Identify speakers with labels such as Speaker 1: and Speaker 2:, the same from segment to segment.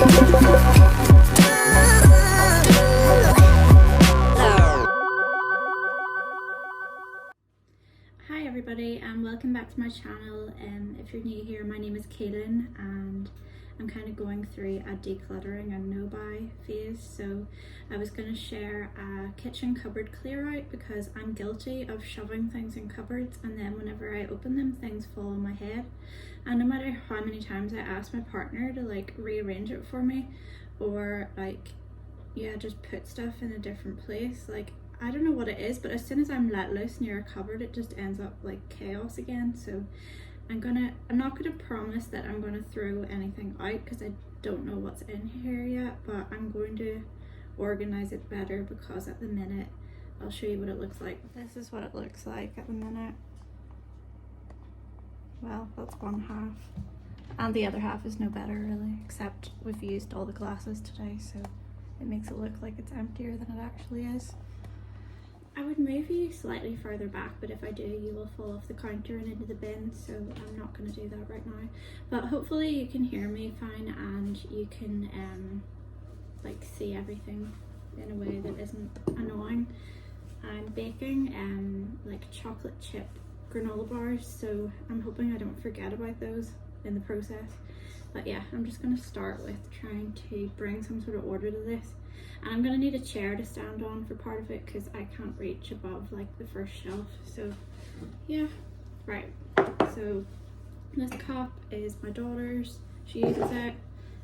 Speaker 1: Hi everybody and welcome back to my channel. If you're new here, my name is Kaylin and I'm kind of going through a decluttering and no-buy phase. So I was going to share a kitchen cupboard clear out because I'm guilty of shoving things in cupboards, and then whenever I open them things fall on my head, and no matter how many times I ask my partner to like rearrange it for me or just put stuff in a different place, I don't know what it is, but as soon as I'm let loose near a cupboard, it just ends up like chaos again. So I'm not gonna promise that I'm gonna throw anything out because I don't know what's in here yet, but I'm going to organize it better because at the minute, I'll show you what it looks like. This is what it looks like at the minute. Well, that's one half. And the other half is no better really, except we've used all the glasses today, so it makes it look like it's emptier than it actually is. I would move you slightly further back, but if I do, you will fall off the counter and into the bin, so I'm not going to do that right now. But hopefully you can hear me fine and you can see everything in a way that isn't annoying. I'm baking chocolate chip granola bars, so I'm hoping I don't forget about those in the process. But yeah, I'm just going to start with trying to bring some sort of order to this. And I'm going to need a chair to stand on for part of it because I can't reach above the first shelf. So yeah, right. So this cup is my daughter's. She uses it.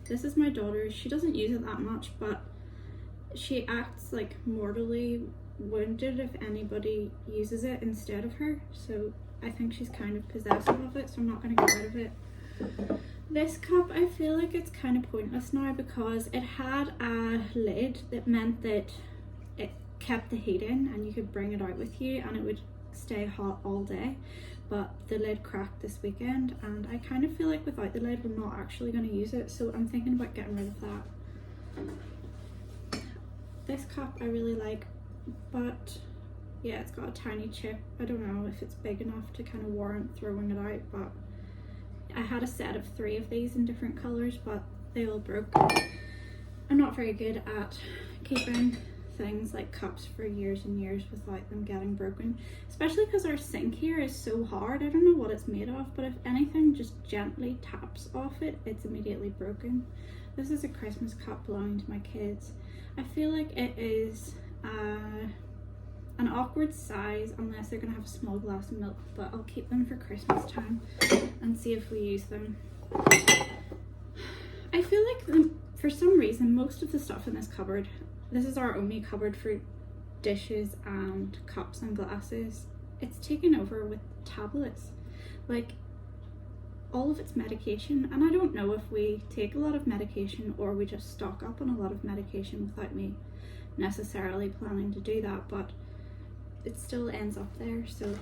Speaker 1: This is my daughter's. She doesn't use it that much, but she acts like mortally wounded if anybody uses it instead of her. So I think she's kind of possessive of it, so I'm not going to get rid of it. This cup, I feel like it's kind of pointless now because it had a lid that meant that it kept the heat in and you could bring it out with you and it would stay hot all day. But the lid cracked this weekend and I kind of feel like without the lid we're not actually going to use it, so I'm thinking about getting rid of that. This cup I really like, but yeah, it's got a tiny chip. I don't know if it's big enough to kind of warrant throwing it out, but I had a set of 3 of these in different colours, but they all broke. I'm not very good at keeping things like cups for years and years without them getting broken, especially because our sink here is so hard. I don't know what it's made of, but if anything just gently taps off it, it's immediately broken. This is a Christmas cup belonging to my kids. I feel like it is an awkward size unless they're gonna have a small glass of milk, but I'll keep them for Christmas time and see if we use them. I feel like for some reason most of the stuff in this cupboard, this is our only cupboard for dishes and cups and glasses, it's taken over with tablets. Like all of it's medication, and I don't know if we take a lot of medication or we just stock up on a lot of medication without me necessarily planning to do that, but it still ends up there. So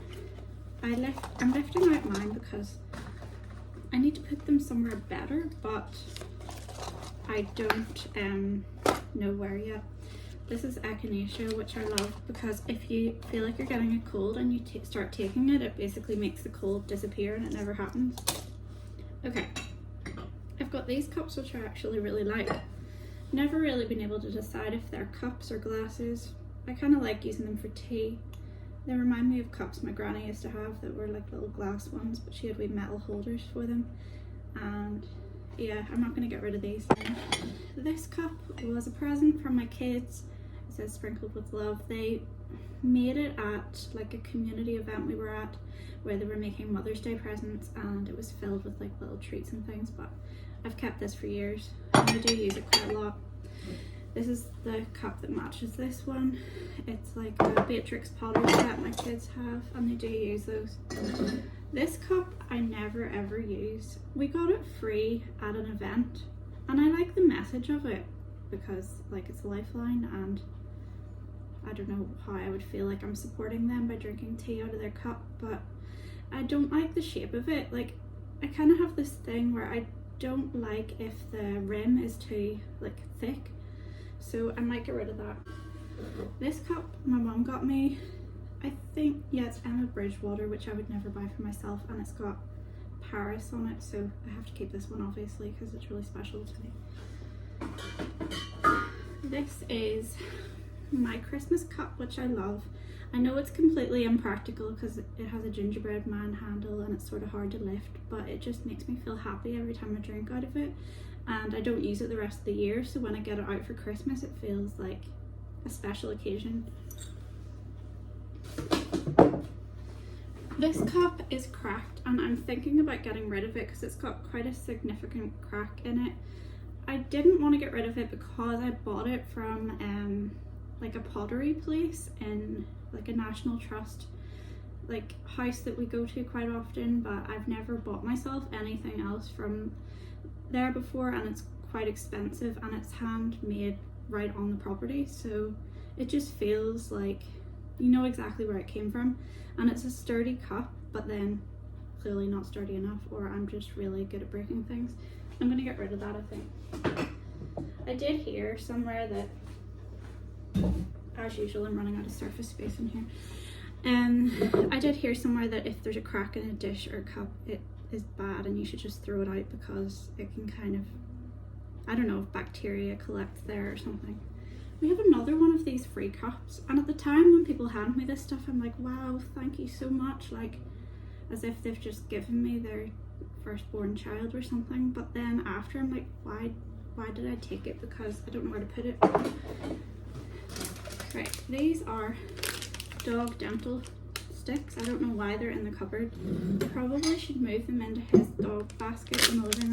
Speaker 1: I'm lifting out mine because I need to put them somewhere better, but I don't know where yet. This is echinacea, which I love because if you feel like you're getting a cold and you start taking it, it basically makes the cold disappear and it never happens. Okay, I've got these cups which I actually really like. Never really been able to decide if they're cups or glasses. I kind of like using them for tea. They remind me of cups my granny used to have that were like little glass ones, but she had wee metal holders for them. And yeah, I'm not going to get rid of these. This cup was a present from my kids. It says sprinkled with love. They made it at like a community event we were at where they were making Mother's Day presents, and it was filled with like little treats and things, but I've kept this for years and I do use it quite a lot. This is the cup that matches this one. It's like a Beatrix Potter set my kids have, and they do use those. This cup I never ever use. We got it free at an event, and I like the message of it because like it's a lifeline, and I don't know how I would feel like I'm supporting them by drinking tea out of their cup, but I don't like the shape of it. Like I kind of have this thing where I don't like if the rim is too like thick, so I might get rid of that. This cup my mom got me, I think, yeah, it's Emma Bridgewater, which I would never buy for myself, and it's got Paris on it, so I have to keep this one obviously because it's really special to me. This is my Christmas cup, which I love. I know it's completely impractical because it has a gingerbread man handle and it's sort of hard to lift, but it just makes me feel happy every time I drink out of it, and I don't use it the rest of the year, so when I get it out for Christmas it feels like a special occasion. This cup is cracked and I'm thinking about getting rid of it because it's got quite a significant crack in it. I didn't want to get rid of it because I bought it from like a pottery place in like a National Trust like house that we go to quite often, but I've never bought myself anything else from there before, and it's quite expensive and it's handmade right on the property, so it just feels like you know exactly where it came from, and it's a sturdy cup, but then clearly not sturdy enough, or I'm just really good at breaking things. I'm gonna get rid of that, I think. I did hear somewhere that, as usual, I'm running out of surface space in here. I did hear somewhere that if there's a crack in a dish or cup, it is bad and you should just throw it out because it can kind of, I don't know, if bacteria collects there or something. We have another one of these free cups, and at the time when people hand me this stuff, I'm like, wow, thank you so much, like as if they've just given me their firstborn child or something. But then after, I'm like, why did I take it? Because I don't know where to put it. Right, these are dog dental sticks. I don't know why they're in the cupboard. Probably should move them into his dog basket in the living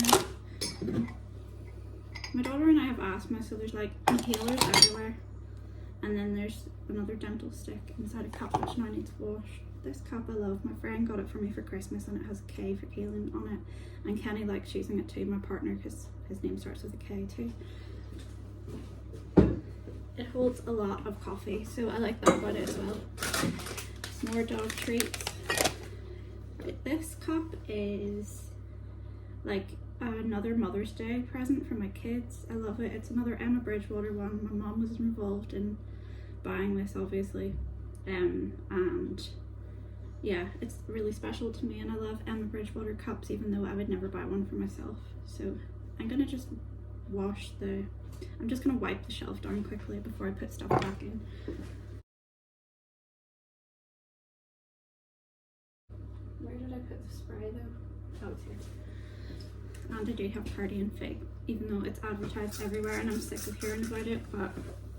Speaker 1: room. My daughter and I have asthma, so there's like inhalers everywhere, and then there's another dental stick inside a cup which now needs washed. This cup I love. My friend got it for me for Christmas and it has a K for Kaelin on it, and Kenny likes using it too, my partner, because his name starts with a K too. It holds a lot of coffee, so I like that about it as well. Some more dog treats. This cup is like another Mother's Day present for my kids. I love it. It's another Emma Bridgewater one. My mom was involved in buying this, obviously, and yeah, it's really special to me, and I love Emma Bridgewater cups even though I would never buy one for myself. So I'm gonna just I'm just gonna wipe the shelf down quickly before I put stuff back in. Where did I put the spray though? Oh, it's here. And I do have Party and Fig, even though it's advertised everywhere and I'm sick of hearing about it, but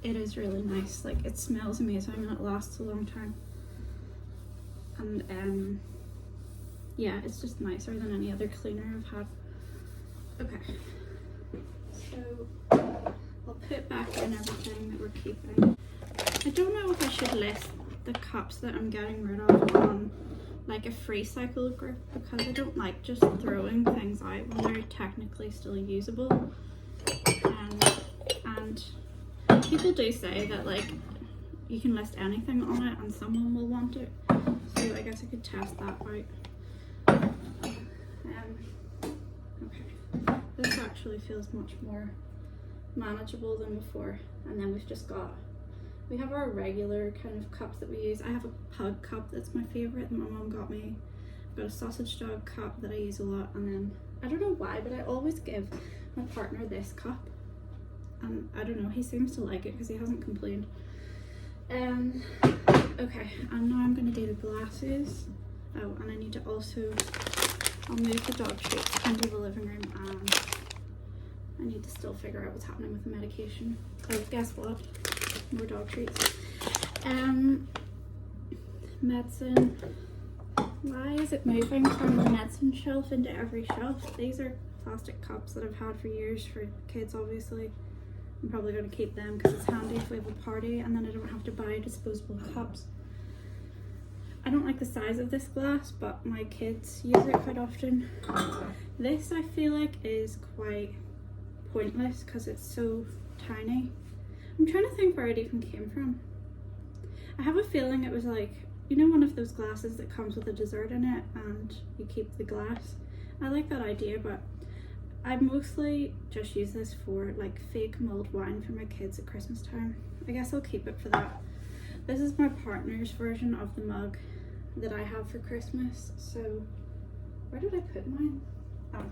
Speaker 1: it is really nice. Like, it smells amazing and it lasts a long time. And yeah, it's just nicer than any other cleaner I've had. Okay, so I'll put back in everything that we're keeping. I don't know if I should list the cups that I'm getting rid of on like a free cycle group, because I don't like just throwing things out when they're technically still usable. And people do say that like you can list anything on it and someone will want it, so I guess I could test that out. Okay, this actually feels much more manageable than before. And then we have our regular kind of cups that we use. I have a pug cup that's my favorite that my mom got me. I've got a sausage dog cup that I use a lot, and then I don't know why, but I always give my partner this cup, and I don't know, he seems to like it because he hasn't complained. Okay, and now I'm going to do the glasses. Oh, and I need to also, I'll move the dog treats into the living room, and I need to still figure out what's happening with the medication. Oh, guess what? More dog treats. Medicine. Why is it moving from the medicine shelf into every shelf? These are plastic cups that I've had for years for kids, obviously. I'm probably going to keep them because it's handy if we have a party and then I don't have to buy disposable cups. I don't like the size of this glass, but my kids use it quite often. This I feel like is quite pointless because it's so tiny. I'm trying to think where it even came from. I have a feeling it was like, you know, one of those glasses that comes with a dessert in it and you keep the glass. I like that idea, but I mostly just use this for like fake mulled wine for my kids at Christmas time. I guess I'll keep it for that. This is my partner's version of the mug that I have for Christmas. So where did I put mine? Oh,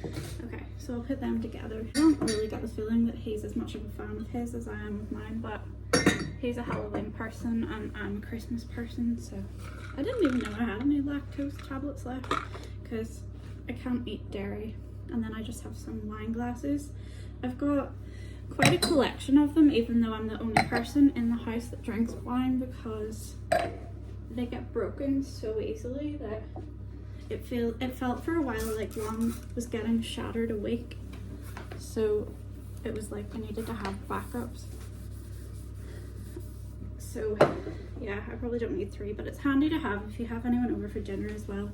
Speaker 1: Okay, so I'll put them together. I don't really get the feeling that he's as much of a fan of his as I am of mine, but he's a Halloween person and I'm a Christmas person, so I didn't even know I had any lactose tablets left because I can't eat dairy. And then I just have some wine glasses. I've got quite a collection of them, even though I'm the only person in the house that drinks wine, because they get broken so easily that it felt for a while like one was getting shattered a week. So it was like I needed to have backups. So yeah, I probably don't need 3, but it's handy to have if you have anyone over for dinner as well.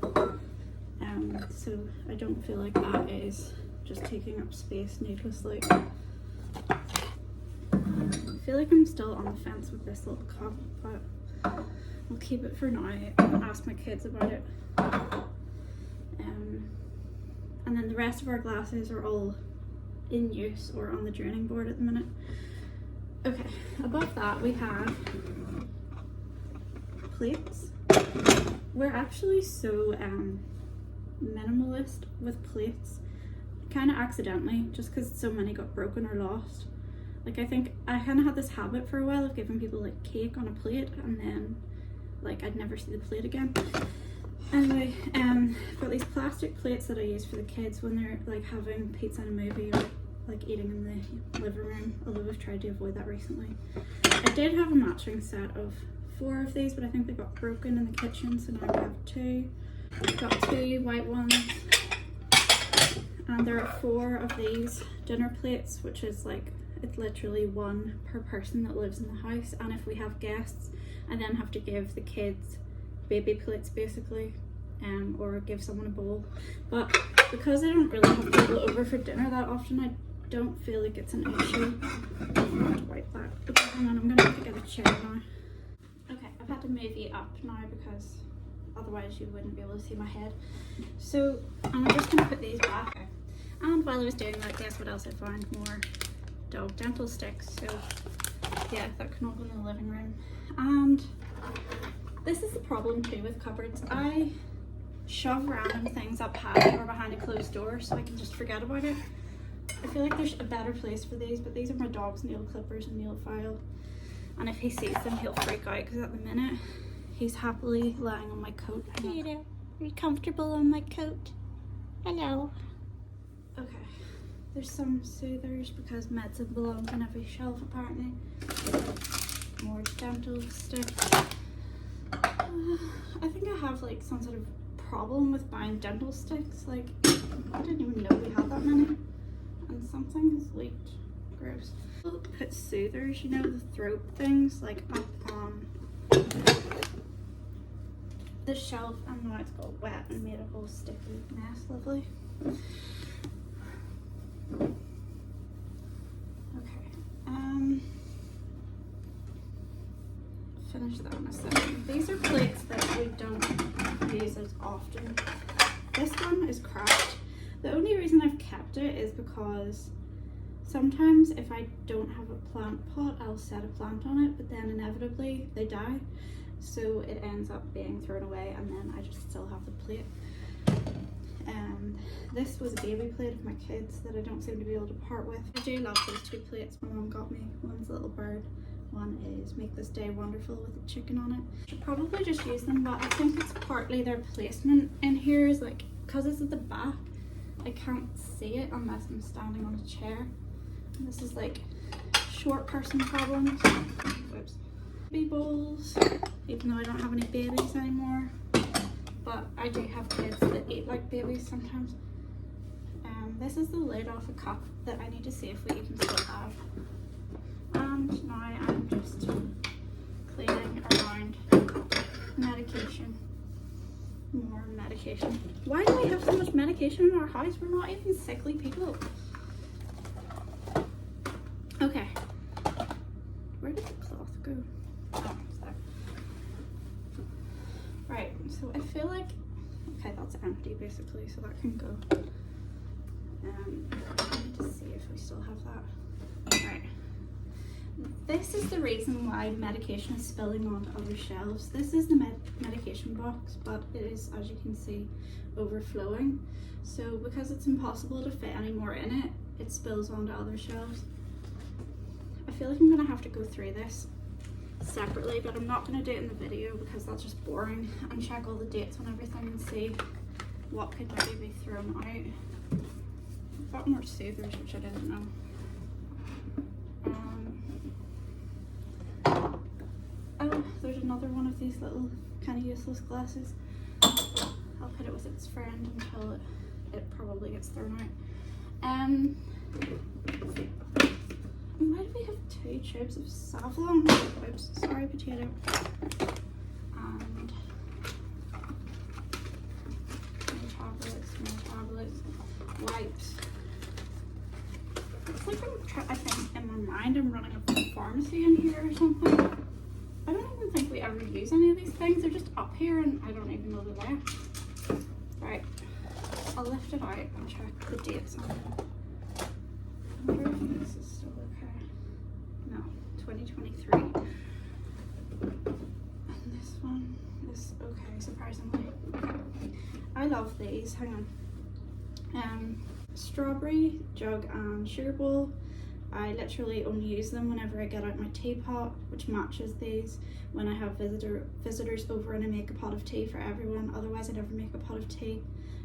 Speaker 1: So I don't feel like that is just taking up space needlessly. I feel like I'm still on the fence with this little cup, but I'll keep it for now and ask my kids about it. And then the rest of our glasses are all in use or on the draining board at the minute. Okay, above that we have plates. We're actually so minimalist with plates, kind of accidentally, just because so many got broken or lost. Like I think I kind of had this habit for a while of giving people like cake on a plate and then like I'd never see the plate again. Anyway, I've got these plastic plates that I use for the kids when they're like having pizza in a movie or like eating in the living room, although I've tried to avoid that recently. I did have a matching set of 4 of these, but I think they got broken in the kitchen, so now I have 2. I've got 2 white ones, and there are 4 of these dinner plates, which is like, it's literally 1 per person that lives in the house, and if we have guests, I then have to give the kids baby plates basically, or give someone a bowl. But because I don't really have people over for dinner that often, I don't feel like it's an issue. I'm going to wipe that. Okay, hang on, I'm going to have to get a chair now. Okay, I've had to move you up now because otherwise you wouldn't be able to see my head. So I'm just going to put these back. And while I was doing that, guess what else I found? More dog dental sticks. So yeah, that can all go in the living room. And this is the problem too with cupboards. I shove random things up high or behind a closed door so I can just forget about it. I feel like there's a better place for these, but these are my dog's nail clippers and nail file. And if he sees them, he'll freak out because at the minute, he's happily lying on my coat. Peter, are you comfortable on my coat? Hello. Okay, there's some soothers because medicine belongs on every shelf apparently. More dental sticks. I think I have like some sort of problem with buying dental sticks. Like, I didn't even know we had that many. And something has leaked. Gross. I'll put soothers, you know, the throat things, like up on the shelf, and now it's got wet and made a whole sticky mess. Lovely. Okay. Finish that in a second. These are plates that we don't use as often. This one is cracked. The only reason I've kept it is because sometimes if I don't have a plant pot, I'll set a plant on it, but then inevitably they die. So it ends up being thrown away and then I just still have the plate. This was a baby plate of my kids that I don't seem to be able to part with. I do love those 2 plates my mum got me. One's a little bird. One is Make This Day Wonderful with a chicken on it. Should probably just use them, but I think it's partly their placement in here is like, because it's at the back, I can't see it unless I'm standing on a chair. And this is like short person problems. Whoops. Baby bowls, even though I don't have any babies anymore, but I do have kids that eat like babies sometimes. This is the lid off a cup that I need to see if we even still have. And now I'm just cleaning around medication. More medication. Why do we have so much medication in our house? We're not even sickly people. Okay. Where did the cloth go? Oh, it's there. Right, so I feel like, okay, that's empty basically, so that can go. I need to see if we still have that. Alright. This is the reason why medication is spilling onto other shelves. This is the medication box, but it is, as you can see, overflowing. So because it's impossible to fit any more in it, it spills onto other shelves. I feel like I'm gonna have to go through this separately, but I'm not gonna do it in the video because that's just boring, and check all the dates on everything and see what could maybe be thrown out. I've got more soothers, which I didn't know. Oh, there's another one of these little kind of useless glasses. I'll put it with its friend until it probably gets thrown out. Why do we have 2 tubes of Savlon? Oops, sorry, potato. And more tablets, wipes. It's like I think in my mind I'm running a pharmacy in here or something. I don't even think we ever use any of these things. They're just up here and I don't even know they're there. Right, I'll lift it out and check the dates on it. I wonder if this is still okay. No, 2023. And this one is okay, surprisingly. Okay. I love these. Hang on. Strawberry jug and sugar bowl. I literally only use them whenever I get out my teapot, which matches these when I have visitors over and I make a pot of tea for everyone. Otherwise I never make a pot of tea.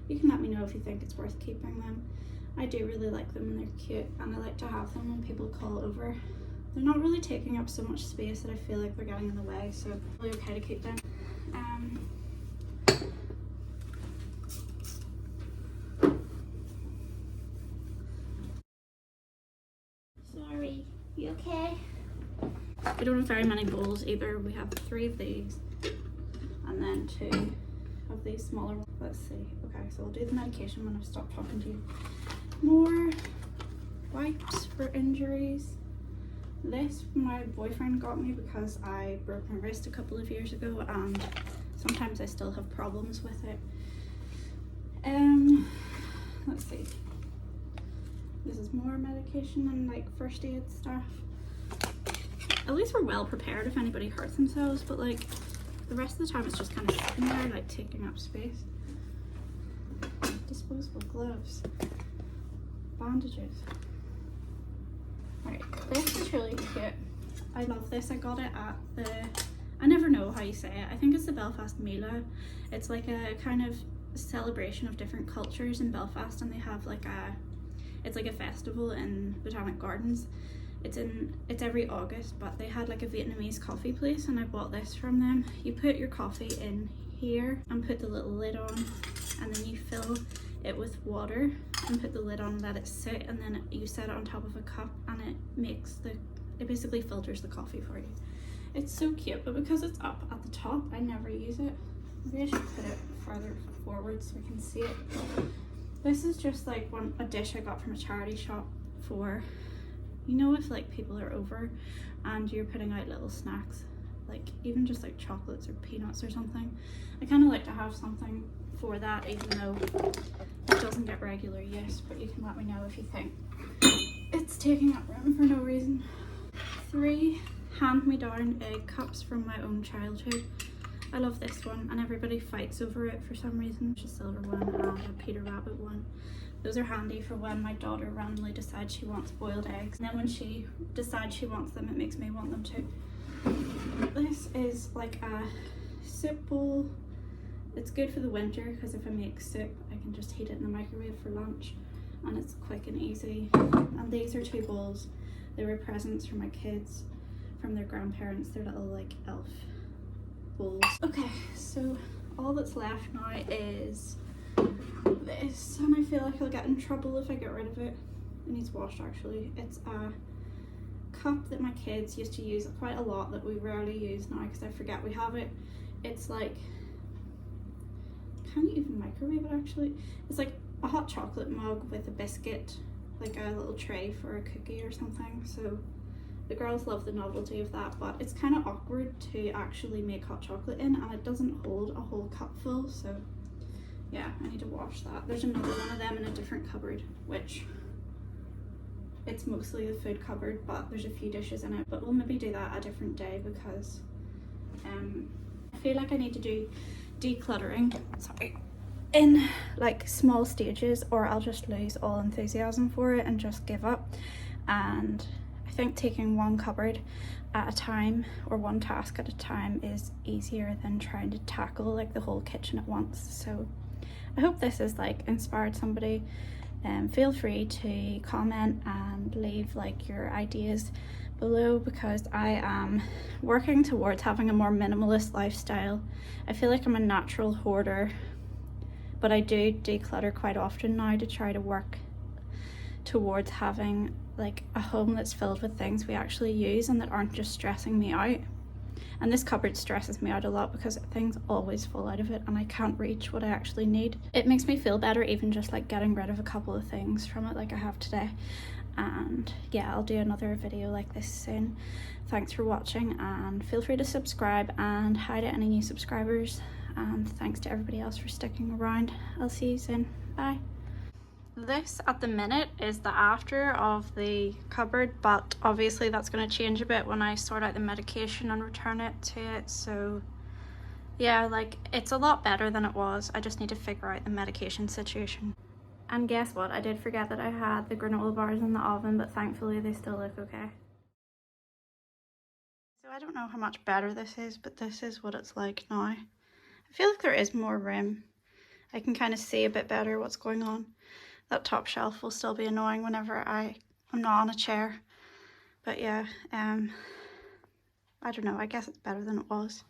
Speaker 1: You can let me know if you think it's worth keeping them. I do really like them and they're cute, and I like to have them when people call over. They're not really taking up so much space that I feel like they're getting in the way, so it's really okay to keep them. Sorry, you okay? We don't have very many bowls either. We have 3 of these and then 2 of these smaller ones. Let's see. Okay, so I'll do the medication when I've stopped talking to you. More wipes for injuries. This my boyfriend got me because I broke my wrist a couple of years ago and sometimes I still have problems with it. Let's see. This is more medication and like first aid stuff. At least we're well prepared if anybody hurts themselves, but like the rest of the time it's just kind of sitting there like taking up space. Disposable gloves. Bandages. Right, this is really cute. I love this. I got it at the, I never know how you say it. I think it's the Belfast Mila. It's like a kind of celebration of different cultures in Belfast, and they have like it's like a festival in Botanic Gardens. It's every August, but they had like a Vietnamese coffee place and I bought this from them. You put your coffee in here and put the little lid on, and then you fill it with water and put the lid on, let it sit, and then you set it on top of a cup and it basically filters the coffee for you. It's so cute, but because it's up at the top, I never use it. Maybe I should put it further forward so we can see it. This is just like a dish I got from a charity shop for, you know, if like people are over and you're putting out little snacks, like even just like chocolates or peanuts or something. I kind of like to have something for that, even though it doesn't get regular use, but you can let me know if you think it's taking up room for no reason. 3 hand-me-down egg cups from my own childhood. I love this one and everybody fights over it for some reason. There's a silver one and a Peter Rabbit one. Those are handy for when my daughter randomly decides she wants boiled eggs, and then when she decides she wants them, it makes me want them too. This is like a soup bowl. It's good for the winter because if I make soup I can just heat it in the microwave for lunch and it's quick and easy. And these are 2 bowls. They were presents for my kids from their grandparents. They're little like elf bowls. Okay, so all that's left now is this, and I feel like I'll get in trouble if I get rid of it. It needs washed actually. It's a cup that my kids used to use quite a lot that we rarely use now because I forget we have it. It's like, can you even microwave it actually? It's like a hot chocolate mug with a biscuit, like a little tray for a cookie or something. So the girls love the novelty of that, but it's kind of awkward to actually make hot chocolate in, and it doesn't hold a whole cup full, so yeah, I need to wash that. There's another one of them in a different cupboard, which It's mostly the food cupboard, but there's a few dishes in it. But we'll maybe do that a different day because I feel like I need to do decluttering, sorry, in like small stages, or I'll just lose all enthusiasm for it and just give up. And I think taking one cupboard at a time, or one task at a time, is easier than trying to tackle like the whole kitchen at once. So I hope this has like inspired somebody. Feel free to comment and leave like your ideas below, because I am working towards having a more minimalist lifestyle. I feel like I'm a natural hoarder, but I do declutter quite often now to try to work towards having like a home that's filled with things we actually use and that aren't just stressing me out. And this cupboard stresses me out a lot because things always fall out of it and I can't reach what I actually need. It makes me feel better even just like getting rid of a couple of things from it like I have today. And yeah, I'll do another video like this soon. Thanks for watching, and feel free to subscribe and hi to any new subscribers, and thanks to everybody else for sticking around. I'll see you soon. Bye. This at the minute is the after of the cupboard, but obviously that's going to change a bit when I sort out the medication and return it to it. So yeah, like it's a lot better than it was. I just need to figure out the medication situation. And guess what? I did forget that I had the granola bars in the oven, but thankfully they still look okay. So I don't know how much better this is, but this is what it's like now. I feel like there is more room. I can kind of see a bit better what's going on. That top shelf will still be annoying whenever I'm not on a chair. But yeah, I don't know, I guess it's better than it was.